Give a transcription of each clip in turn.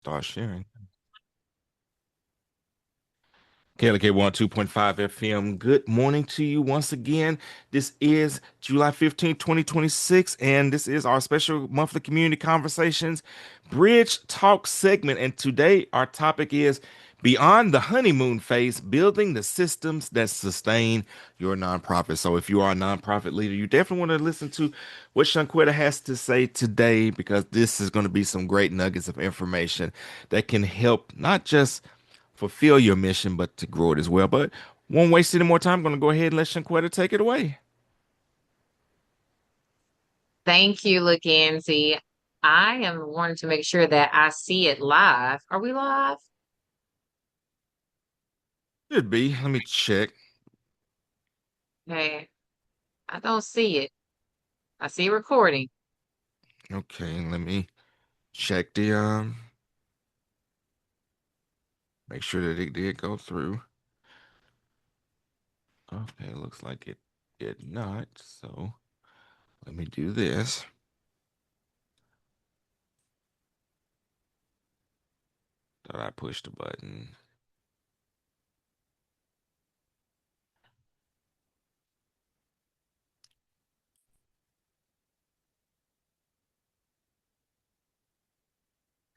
Start sharing. KLEK 2.5 FM. Good morning to you once again. This is July 15th, 2026, and this is our special monthly community conversations Bridge Talk segment. And today our topic is Beyond the Honeymoon Phase, Building the Systems That Sustain Your Nonprofit. So if you are a nonprofit leader, you definitely want to listen to what Shanquetta has to say today because this is going to be some great nuggets of information that can help not just fulfill your mission, but to grow it as well. But won't waste any more time. I'm going to go ahead and let Shanquetta take it away. Thank you, Mackenzie. I am wanting to make sure that I see it live. Are we live? Should be. Let me check. Hey, I don't see it. I see recording. Okay, let me check the make sure that it did go through. Okay, looks like it did not. So let me do this. Thought I pushed the button.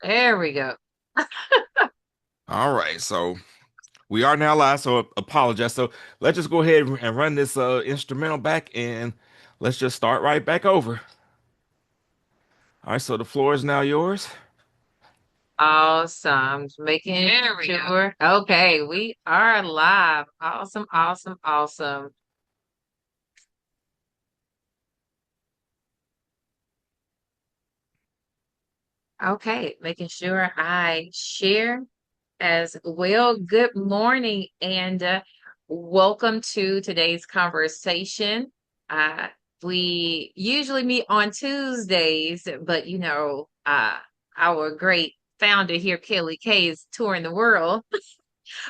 There we go. All right, so we are now live, so apologize. So let's just go ahead and run this instrumental back and let's just start right back over. All right, so the floor is now yours. Awesome. Just making There we go. Sure. Okay, we are live. Awesome, awesome, awesome. Okay, making sure I share as well. Good morning and welcome to today's conversation. Uh, we usually meet on Tuesdays, but our great founder here, Kelly K, is touring the world.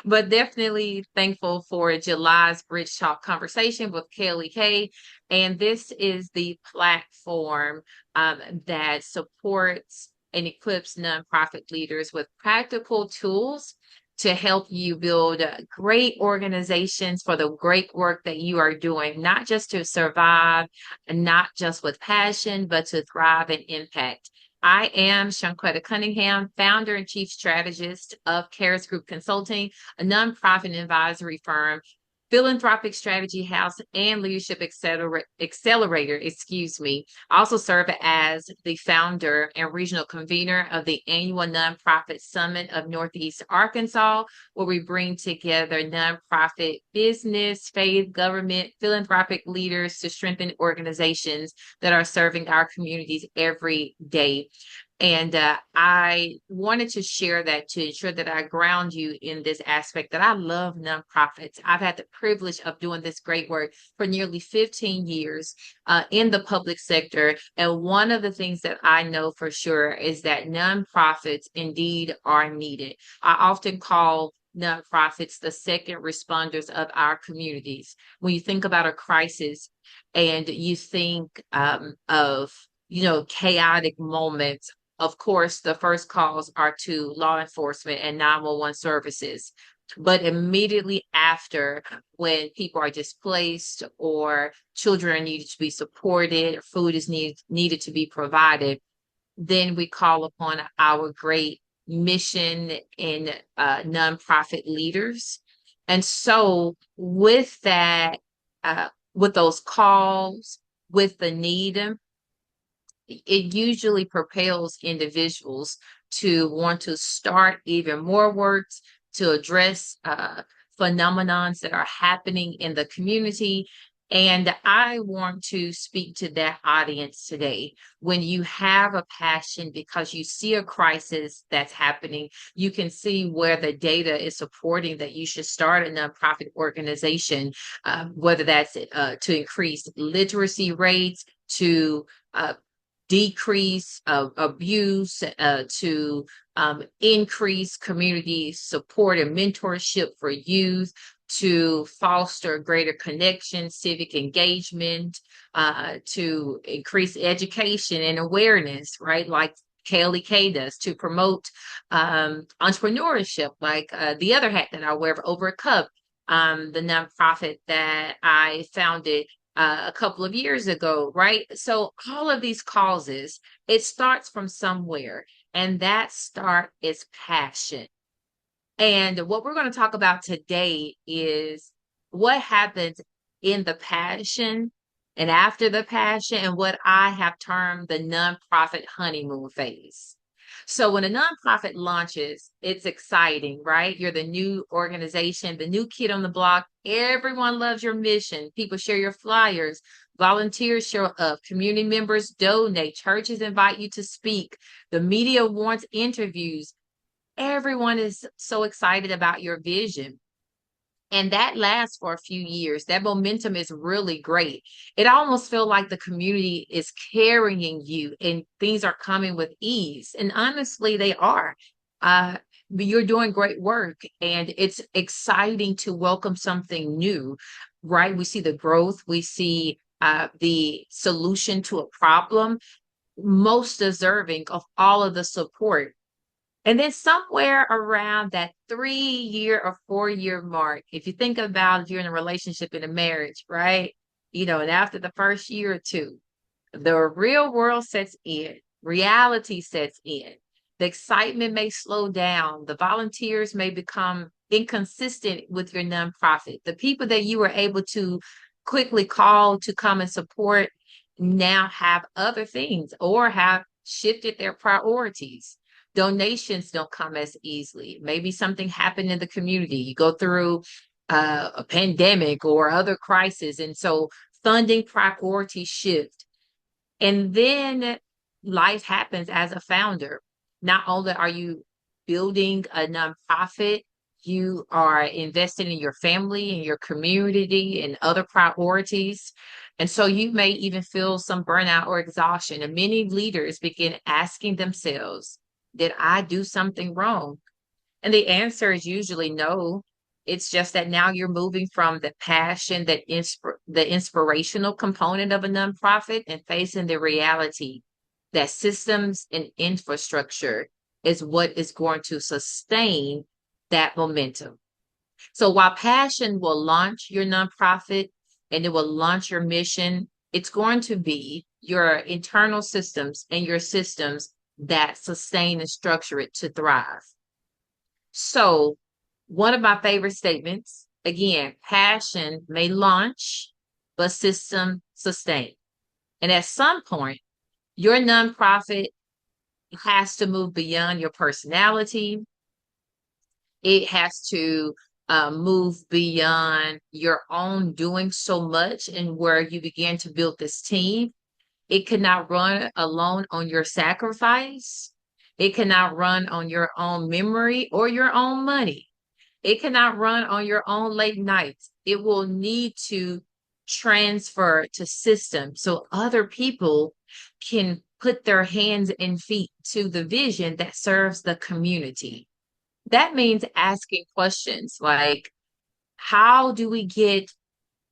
But definitely thankful for July's Bridge Talk conversation with Kelly K. And this is the platform that supports and equips nonprofit leaders with practical tools to help you build great organizations for the great work that you are doing, not just to survive, and not just with passion, but to thrive and impact. I am Shanquetta Cunningham, founder and chief strategist of Caris Group Consulting, a nonprofit advisory firm, philanthropic strategy house, and leadership accelerator, excuse me. I also serve as the founder and regional convener of the annual Nonprofit Summit of Northeast Arkansas, where we bring together nonprofit business, faith, government, philanthropic leaders to strengthen organizations that are serving our communities every day. And I wanted to share that to ensure that I ground you in this aspect that I love nonprofits. I've had the privilege of doing this great work for nearly 15 years in the public sector. And one of the things that I know for sure is that nonprofits indeed are needed. I often call nonprofits the second responders of our communities. When you think about a crisis and you think of chaotic moments, of course, the first calls are to law enforcement and 911 services. But immediately after, when people are displaced or children are needed to be supported, food is needed to be provided, then we call upon our great mission and nonprofit leaders. And so, with that, with those calls, with the need, it usually propels individuals to want to start even more works to address phenomenons that are happening in the community. And I want to speak to that audience today. When you have a passion because you see a crisis that's happening, you can see where the data is supporting that you should start a nonprofit organization, whether that's to increase literacy rates, to decrease abuse, to increase community support and mentorship for youth, to foster greater connection, civic engagement, to increase education and awareness, right? Like KLEK does to promote entrepreneurship, like the other hat that I wear over a cup, the nonprofit that I founded a couple of years ago, right? So all of these causes, it starts from somewhere, and that start is passion. And what we're going to talk about today is what happens in the passion and after the passion, and what I have termed the nonprofit honeymoon phase. So when a nonprofit launches, it's exciting, right? You're the new organization, the new kid on the block. Everyone loves your mission. People share your flyers. Volunteers show up. Community members donate. Churches invite you to speak. The media wants interviews. Everyone is so excited about your vision. And that lasts for a few years. That momentum is really great. It almost feels like the community is carrying you and things are coming with ease. And honestly, they are. Uh, but you're doing great work, and it's exciting to welcome something new, right? We see the growth, we see the solution to a problem, most deserving of all of the support. And then somewhere around that 3 year or 4 year mark, if you think about if you're in a relationship in a marriage, right? And after the first year or two, the real world sets in, reality sets in. The excitement may slow down. The volunteers may become inconsistent with your nonprofit. The people that you were able to quickly call to come and support now have other things or have shifted their priorities. Donations don't come as easily. Maybe something happened in the community. You go through a pandemic or other crisis. And so funding priorities shift. And then life happens as a founder. Not only are you building a nonprofit, you are investing in your family and your community and other priorities. And so you may even feel some burnout or exhaustion. And many leaders begin asking themselves, did I do something wrong? And the answer is usually no. It's just that now you're moving from the passion, the inspirational component of a nonprofit, and facing the reality that systems and infrastructure is what is going to sustain that momentum. So while passion will launch your nonprofit and it will launch your mission, it's going to be your internal systems and your systems that sustain and structure it to thrive. So, one of my favorite statements, again, passion may launch, but system sustain. And at some point, your nonprofit has to move beyond your personality. It has to move beyond your own doing so much, and where you begin to build this team. It cannot run alone on your sacrifice. It cannot run on your own memory or your own money. It cannot run on your own late nights. It will need to transfer to systems so other people can put their hands and feet to the vision that serves the community. That means asking questions like, how do we get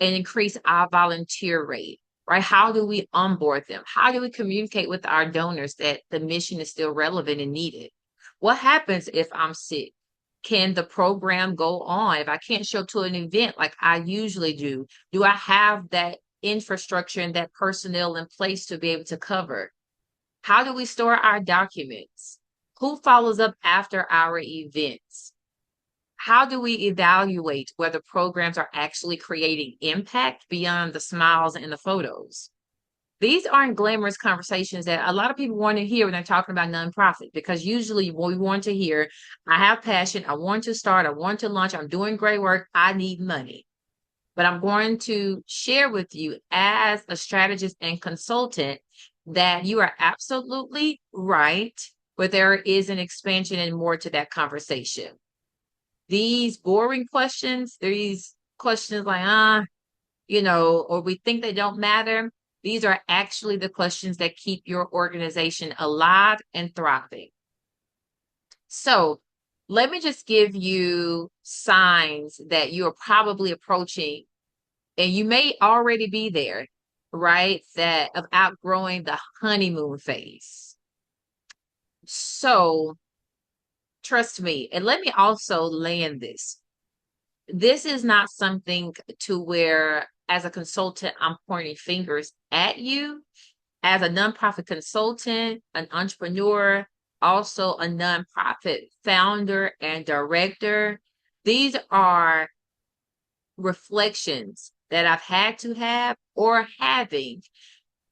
and increase our volunteer rate, right? How do we onboard them? How do we communicate with our donors that the mission is still relevant and needed? What happens if I'm sick? Can the program go on? If I can't show up to an event like I usually do I have that infrastructure and that personnel in place to be able to cover? How do we store our documents? Who follows up after our events? How do we evaluate whether programs are actually creating impact beyond the smiles and the photos? These aren't glamorous conversations that a lot of people want to hear when they're talking about nonprofit, because usually what we want to hear, I have passion, I want to start, I want to launch, I'm doing great work, I need money. But I'm going to share with you as a strategist and consultant that you are absolutely right, but there is an expansion and more to that conversation. These boring questions, these questions like, or we think they don't matter. These are actually the questions that keep your organization alive and thriving. So let me just give you signs that you are probably approaching, and you may already be there, right? That of outgrowing the honeymoon phase. So trust me, and let me also land this. This is not something to where, as a consultant, I'm pointing fingers at you. As a nonprofit consultant, an entrepreneur, also a nonprofit founder and director, these are reflections that I've had to have or having,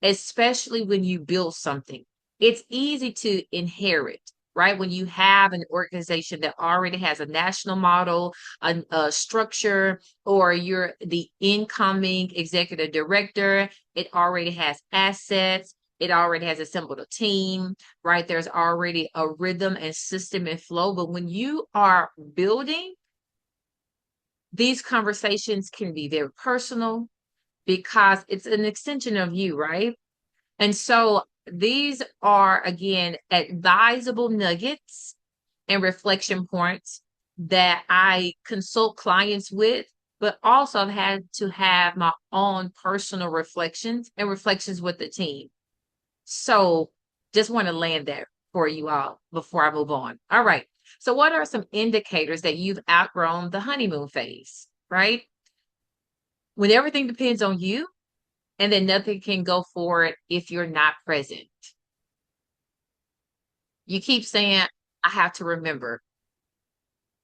especially when you build something. It's easy to inherit, right? When you have an organization that already has a national model, a structure, or you're the incoming executive director, it already has assets. It already has assembled a team, right? There's already a rhythm and system and flow. But when you are building, these conversations can be very personal because it's an extension of you, right? And so these are, again, advisable nuggets and reflection points that I consult clients with, but also I've had to have my own personal reflections and reflections with the team. So just want to land there for you all before I move on. All right. So, what are some indicators that you've outgrown the honeymoon phase, right? When everything depends on you, and then nothing can go forward if you're not present. You keep saying, I have to remember,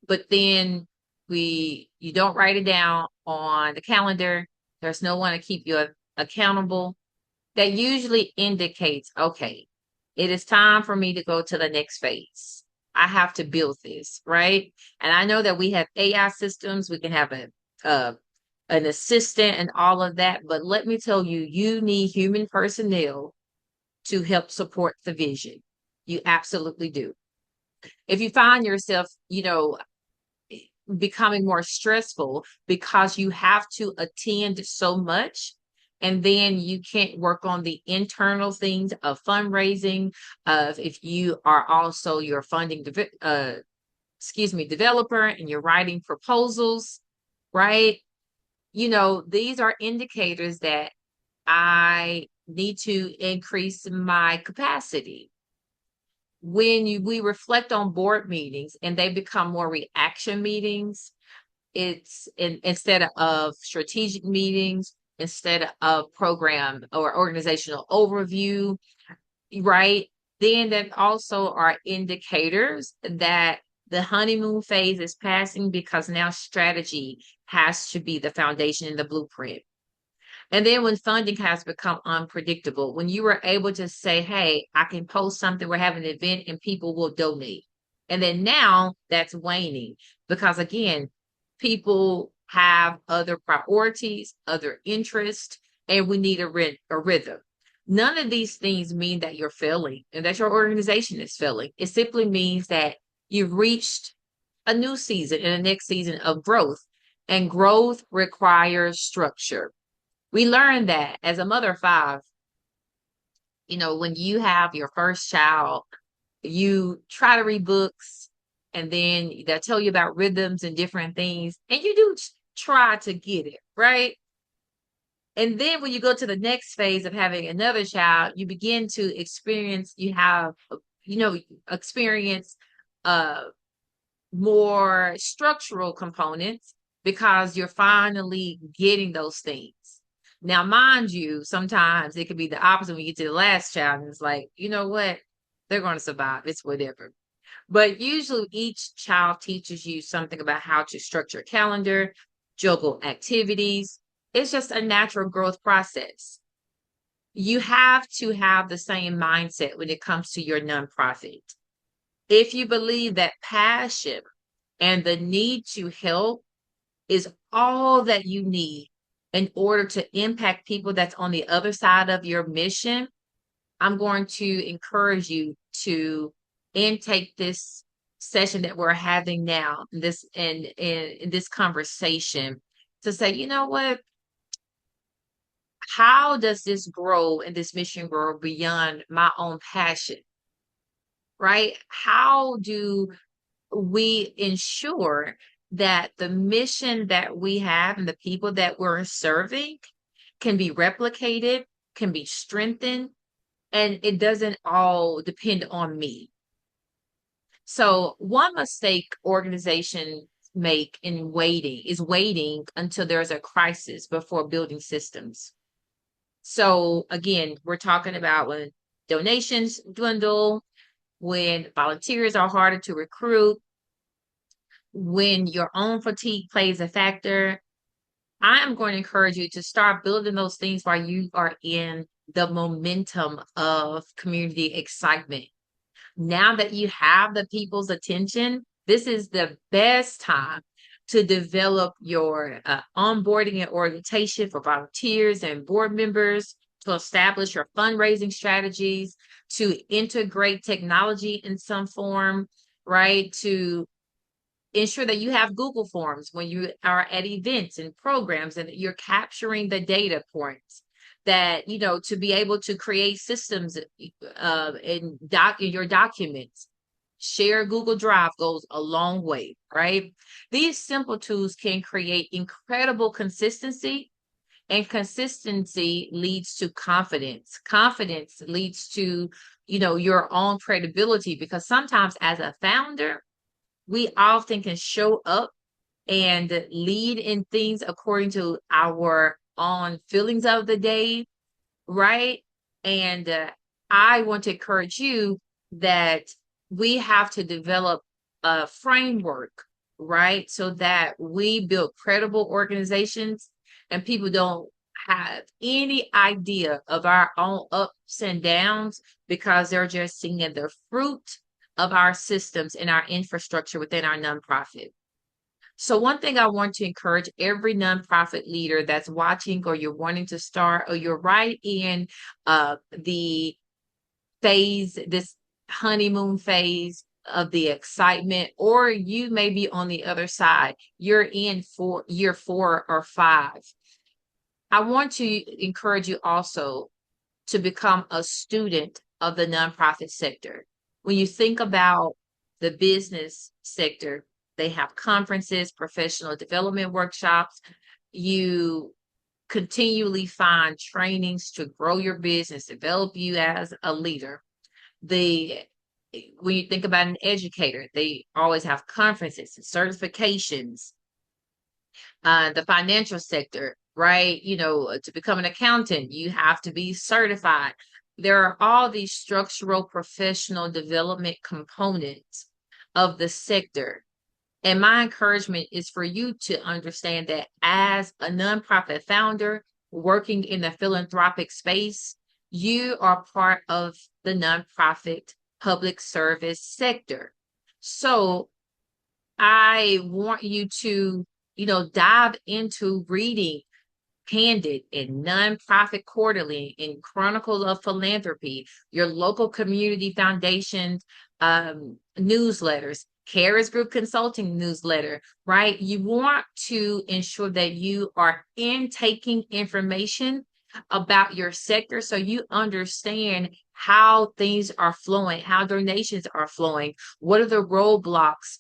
but then you don't write it down on the calendar. There's no one to keep you accountable. That usually indicates, okay, it is time for me to go to the next phase. I have to build this, right? And I know that we have AI systems, we can have a an assistant and all of that, but let me tell you, you need human personnel to help support the vision. You absolutely do. If you find yourself, becoming more stressful because you have to attend so much, and then you can't work on the internal things of fundraising, of if you are also your developer and you're writing proposals, right? These are indicators that I need to increase my capacity. We reflect on board meetings and they become more reaction meetings, instead of strategic meetings, instead of program or organizational overview, right? Then that also are indicators that the honeymoon phase is passing because now strategy has to be the foundation and the blueprint. And then when funding has become unpredictable, when you were able to say, hey, I can post something, we're having an event and people will donate. And then now that's waning because, again, people have other priorities, other interests, and we need a rhythm. None of these things mean that you're failing and that your organization is failing. It simply means that you've reached a new season and a next season of growth, and growth requires structure. We learned that as a mother of five, when you have your first child, you try to read books and then they'll tell you about rhythms and different things, and you do try to get it, right? And then when you go to the next phase of having another child, you begin to experience uh more structural components because you're finally getting those things. Now, mind you, sometimes it could be the opposite when you get to the last child, and it's like, you know what? They're going to survive. It's whatever. But usually each child teaches you something about how to structure a calendar, juggle activities. It's just a natural growth process. You have to have the same mindset when it comes to your nonprofit. If you believe that passion and the need to help is all that you need in order to impact people that's on the other side of your mission, I'm going to encourage you to intake this session that we're having now, this in this conversation, to say, you know what? How does this grow and this mission grow beyond my own passion? Right? How do we ensure that the mission that we have and the people that we're serving can be replicated, can be strengthened, and it doesn't all depend on me. So one mistake organizations make in waiting is waiting until there's a crisis before building systems. So again, we're talking about when donations dwindle, when volunteers are harder to recruit, when your own fatigue plays a factor. I am going to encourage you to start building those things while you are in the momentum of community excitement. Now that you have the people's attention, this is the best time to develop your onboarding and orientation for volunteers and board members, to establish your fundraising strategies, to integrate technology in some form, right? To ensure that you have Google Forms when you are at events and programs and that you're capturing the data points that, to be able to create systems in your documents. Share Google Drive goes a long way, right? These simple tools can create incredible consistency, and consistency leads to confidence. Confidence leads to, your own credibility, because sometimes as a founder, we often can show up and lead in things according to our own feelings of the day, right? And I want to encourage you that we have to develop a framework, right? So that we build credible organizations and people don't have any idea of our own ups and downs, because they're just seeing the fruit of our systems and our infrastructure within our nonprofit. So one thing I want to encourage every nonprofit leader that's watching, or you're wanting to start, or you're right in the phase, this honeymoon phase of the excitement, or you may be on the other side, you're in for year 4 or 5. I want to encourage you also to become a student of the nonprofit sector. When you think about the business sector, they have conferences, professional development workshops. You continually find trainings to grow your business, develop you as a leader. The When you think about an educator, they always have conferences and certifications. The financial sector, right? To become an accountant, you have to be certified. There are all these structural professional development components of the sector. And my encouragement is for you to understand that as a nonprofit founder working in the philanthropic space, you are part of the nonprofit public service sector. So I want you to, dive into reading Candid and Nonprofit Quarterly and Chronicle of Philanthropy, your local community foundation newsletters, Caris Group Consulting newsletter, right? You want to ensure that you are intaking information about your sector so you understand how things are flowing, how donations are flowing, what are the roadblocks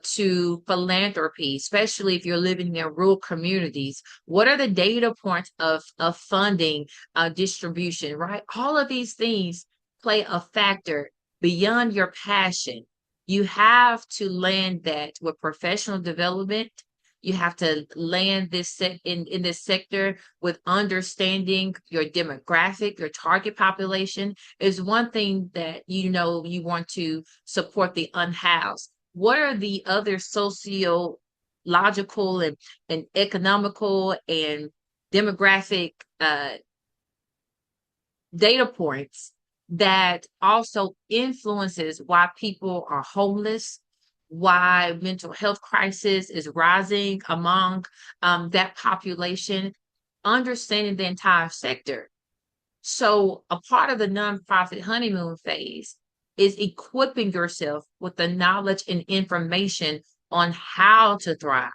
to philanthropy, especially if you're living in rural communities. What are the data points of funding distribution, right? All of these things play a factor beyond your passion. You have to land that with professional development. You have to land this in this sector with understanding your demographic, your target population. Is one thing that you want to support the unhoused. What are the other sociological and economical and demographic data points that also influences why people are homeless, why mental health crisis is rising among that population, understanding the entire sector. So a part of the nonprofit honeymoon phase is equipping yourself with the knowledge and information on how to thrive.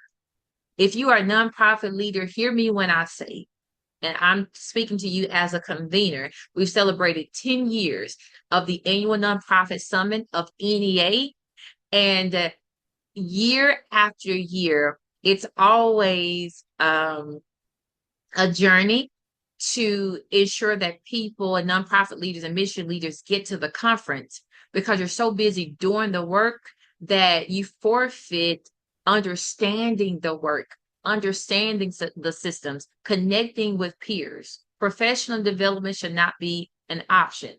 If you are a nonprofit leader, hear me when I say, and I'm speaking to you as a convener, we've celebrated 10 years of the annual nonprofit summit of NEA. And year after year, it's always a journey to ensure that people and nonprofit leaders and mission leaders get to the conference. because you're so busy doing the work that you forfeit understanding the work, understanding the systems, connecting with peers. Professional development should not be an option.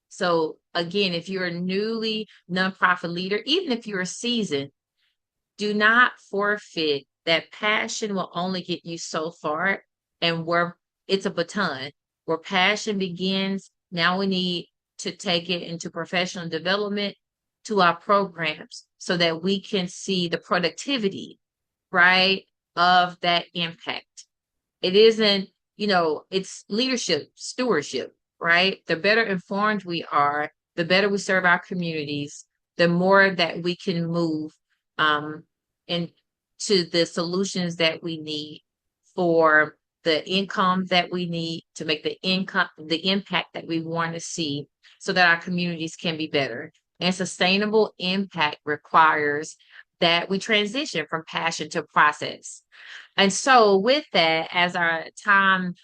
So again, if you're a newly nonprofit leader, even if you're a seasoned, do not forfeit that passion will only get you so far. And where it's a baton, where passion begins, now we need to take it into professional development to our programs so that we can see the productivity, right, of that impact. It isn't, it's leadership, stewardship, right? The better informed we are, the better we serve our communities, the more that we can move um, into the solutions that we need for the income that we need to make the impact that we want to see so that our communities can be better. And sustainable impact requires that we transition from passion to process. And so, with that, as our time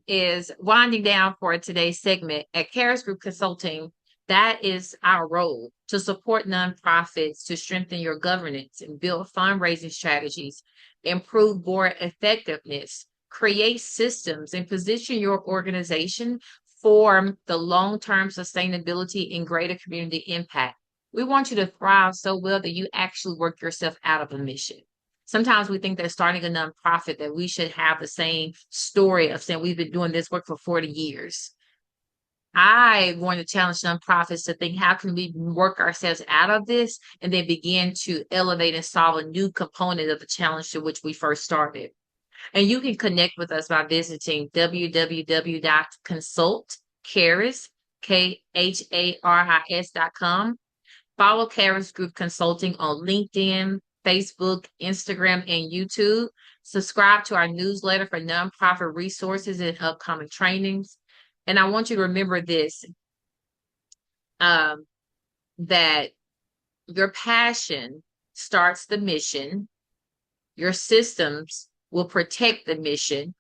is winding down for today's segment at Caris Group Consulting, that is our role to support nonprofits to strengthen your governance and build fundraising strategies, improve board effectiveness, create systems, and position your organization for the long term sustainability and greater community impact. We want you to thrive so well that you actually work yourself out of a mission. Sometimes we think that starting a nonprofit that we should have the same story of saying we've been doing this work for 40 years. I want to challenge nonprofits to think, how can we work ourselves out of this and then begin to elevate and solve a new component of the challenge to which we first started. And you can connect with us by visiting www.consultcaris, KHARIS.com. Follow Karen's Group Consulting on LinkedIn, Facebook, Instagram, and YouTube. Subscribe to our newsletter for nonprofit resources and upcoming trainings. And I want you to remember this, um, that your passion starts the mission, your systems will protect the mission,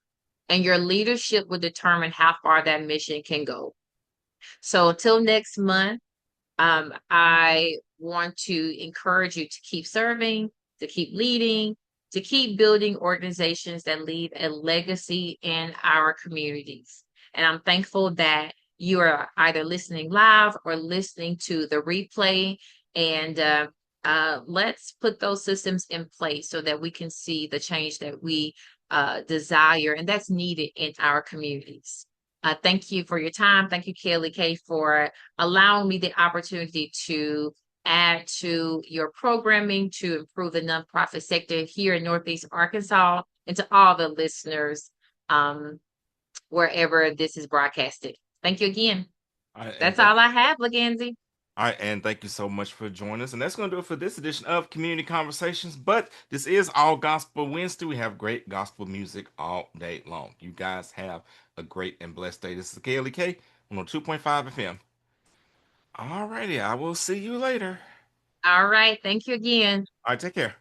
and your leadership will determine how far that mission can go. So until next month, I want to encourage you to keep serving, to keep leading, to keep building organizations that leave a legacy in our communities. And I'm thankful that you are either listening live or listening to the replay. And let's put those systems in place so that we can see the change that we desire and that's needed in our communities. Thank you for your time. Thank you, KLEK, for allowing me the opportunity to add to your programming to improve the nonprofit sector here in Northeast Arkansas and to all the listeners wherever this is broadcasted. Thank you again. All right, and That's thank all I have, Laganzi. All right, and thank you so much for joining us. And that's going to do it for this edition of Community Conversations. But this is All Gospel Wednesday. We have great gospel music all day long. You guys have a great and blessed day. This is KLEK on 2.5 FM. All righty, I will see you later. All right. Thank you again. All right, take care.